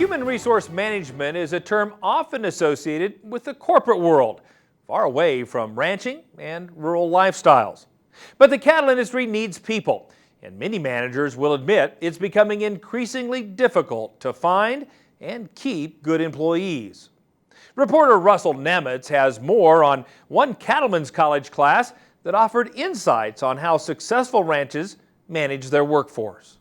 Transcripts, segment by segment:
Human resource management is a term often associated with the corporate world, far away from ranching and rural lifestyles. But the cattle industry needs people, and many managers will admit it's becoming increasingly difficult to find and keep good employees. Reporter Russell Nemitz has more on one cattlemen's college class that offered insights on how successful ranches manage their workforce.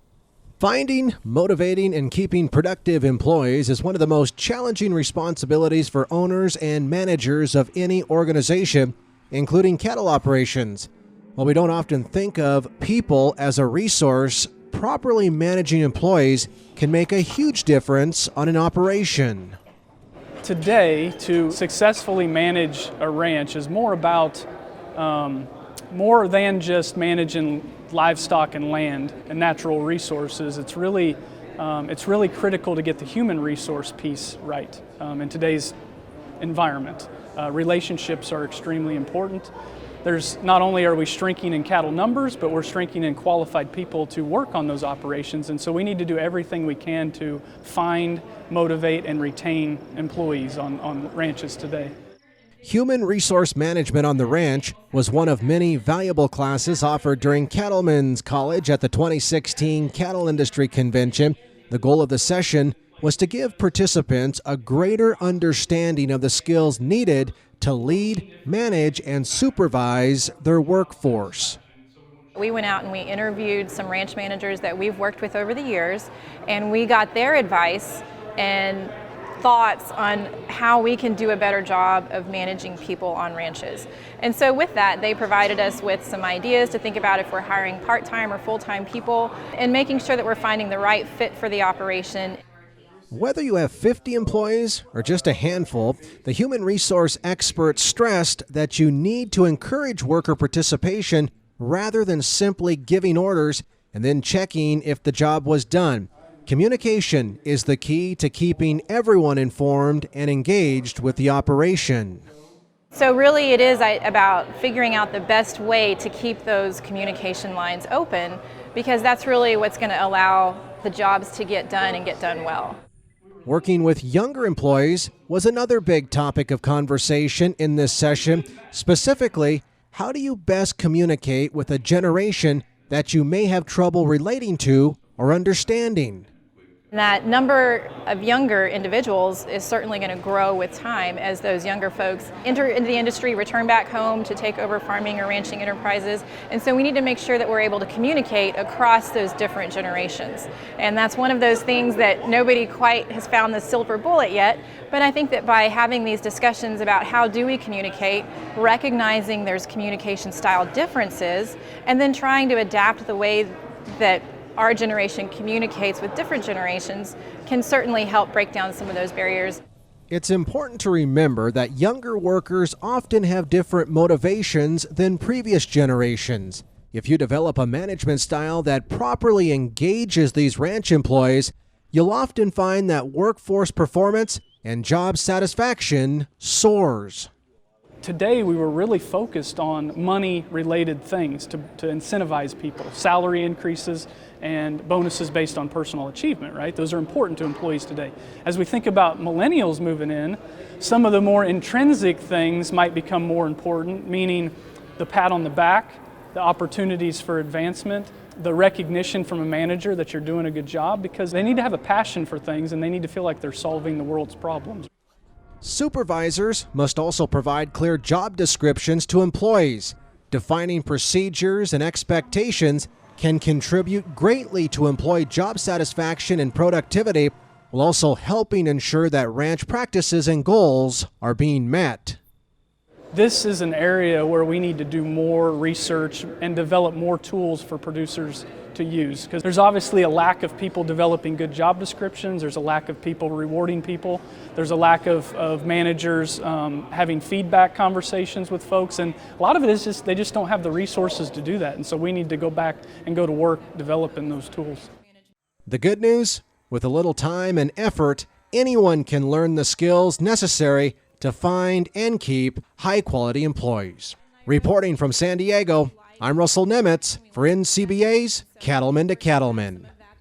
Finding, motivating, and keeping productive employees is one of the most challenging responsibilities for owners and managers of any organization, including cattle operations. While we don't often think of people as a resource, properly managing employees can make a huge difference on an operation. Today, to successfully manage a ranch is more about more than just managing livestock and land and natural resources. It's really critical to get the human resource piece right in today's environment. Relationships are extremely important. Not only are we shrinking in cattle numbers, but we're shrinking in qualified people to work on those operations. And so we need to do everything we can to find, motivate, and retain employees on ranches today. Human resource management on the ranch was one of many valuable classes offered during Cattlemen's College at the 2016 Cattle Industry Convention. The goal of the session was to give participants a greater understanding of the skills needed to lead, manage, and supervise their workforce. We went out and we interviewed some ranch managers that we've worked with over the years, and we got their advice and thoughts on how we can do a better job of managing people on ranches. And so with that, they provided us with some ideas to think about if we're hiring part-time or full-time people and making sure that we're finding the right fit for the operation. Whether you have 50 employees or just a handful, the human resource experts stressed that you need to encourage worker participation rather than simply giving orders and then checking if the job was done. Communication is the key to keeping everyone informed and engaged with the operation. So really it is about figuring out the best way to keep those communication lines open, because that's really what's going to allow the jobs to get done and get done well. Working with younger employees was another big topic of conversation in this session. Specifically, how do you best communicate with a generation that you may have trouble relating to or understanding? That number of younger individuals is certainly going to grow with time as those younger folks enter into the industry, return back home to take over farming or ranching enterprises. And so we need to make sure that we're able to communicate across those different generations. And that's one of those things that nobody quite has found the silver bullet yet. But I think that by having these discussions about how do we communicate, recognizing there's communication style differences, and then trying to adapt the way that our generation communicates with different generations can certainly help break down some of those barriers. It's important to remember that younger workers often have different motivations than previous generations. If you develop a management style that properly engages these ranch employees, you'll often find that workforce performance and job satisfaction soars. Today we were really focused on money-related things to incentivize people, salary increases and bonuses based on personal achievement, right? Those are important to employees today. As we think about millennials moving in, some of the more intrinsic things might become more important, meaning the pat on the back, the opportunities for advancement, the recognition from a manager that you're doing a good job, because they need to have a passion for things and they need to feel like they're solving the world's problems. Supervisors must also provide clear job descriptions to employees. Defining procedures and expectations can contribute greatly to employee job satisfaction and productivity, while also helping ensure that ranch practices and goals are being met. This is an area where we need to do more research and develop more tools for producers to use, because there's obviously a lack of people developing good job descriptions, there's a lack of people rewarding people, there's a lack of managers having feedback conversations with folks, and a lot of it is just they just don't have the resources to do that, and so we need to go back and go to work developing those tools. The good news, with a little time and effort, anyone can learn the skills necessary to find and keep high-quality employees. Reporting from San Diego, I'm Russell Nemitz for NCBA's Cattlemen to Cattlemen.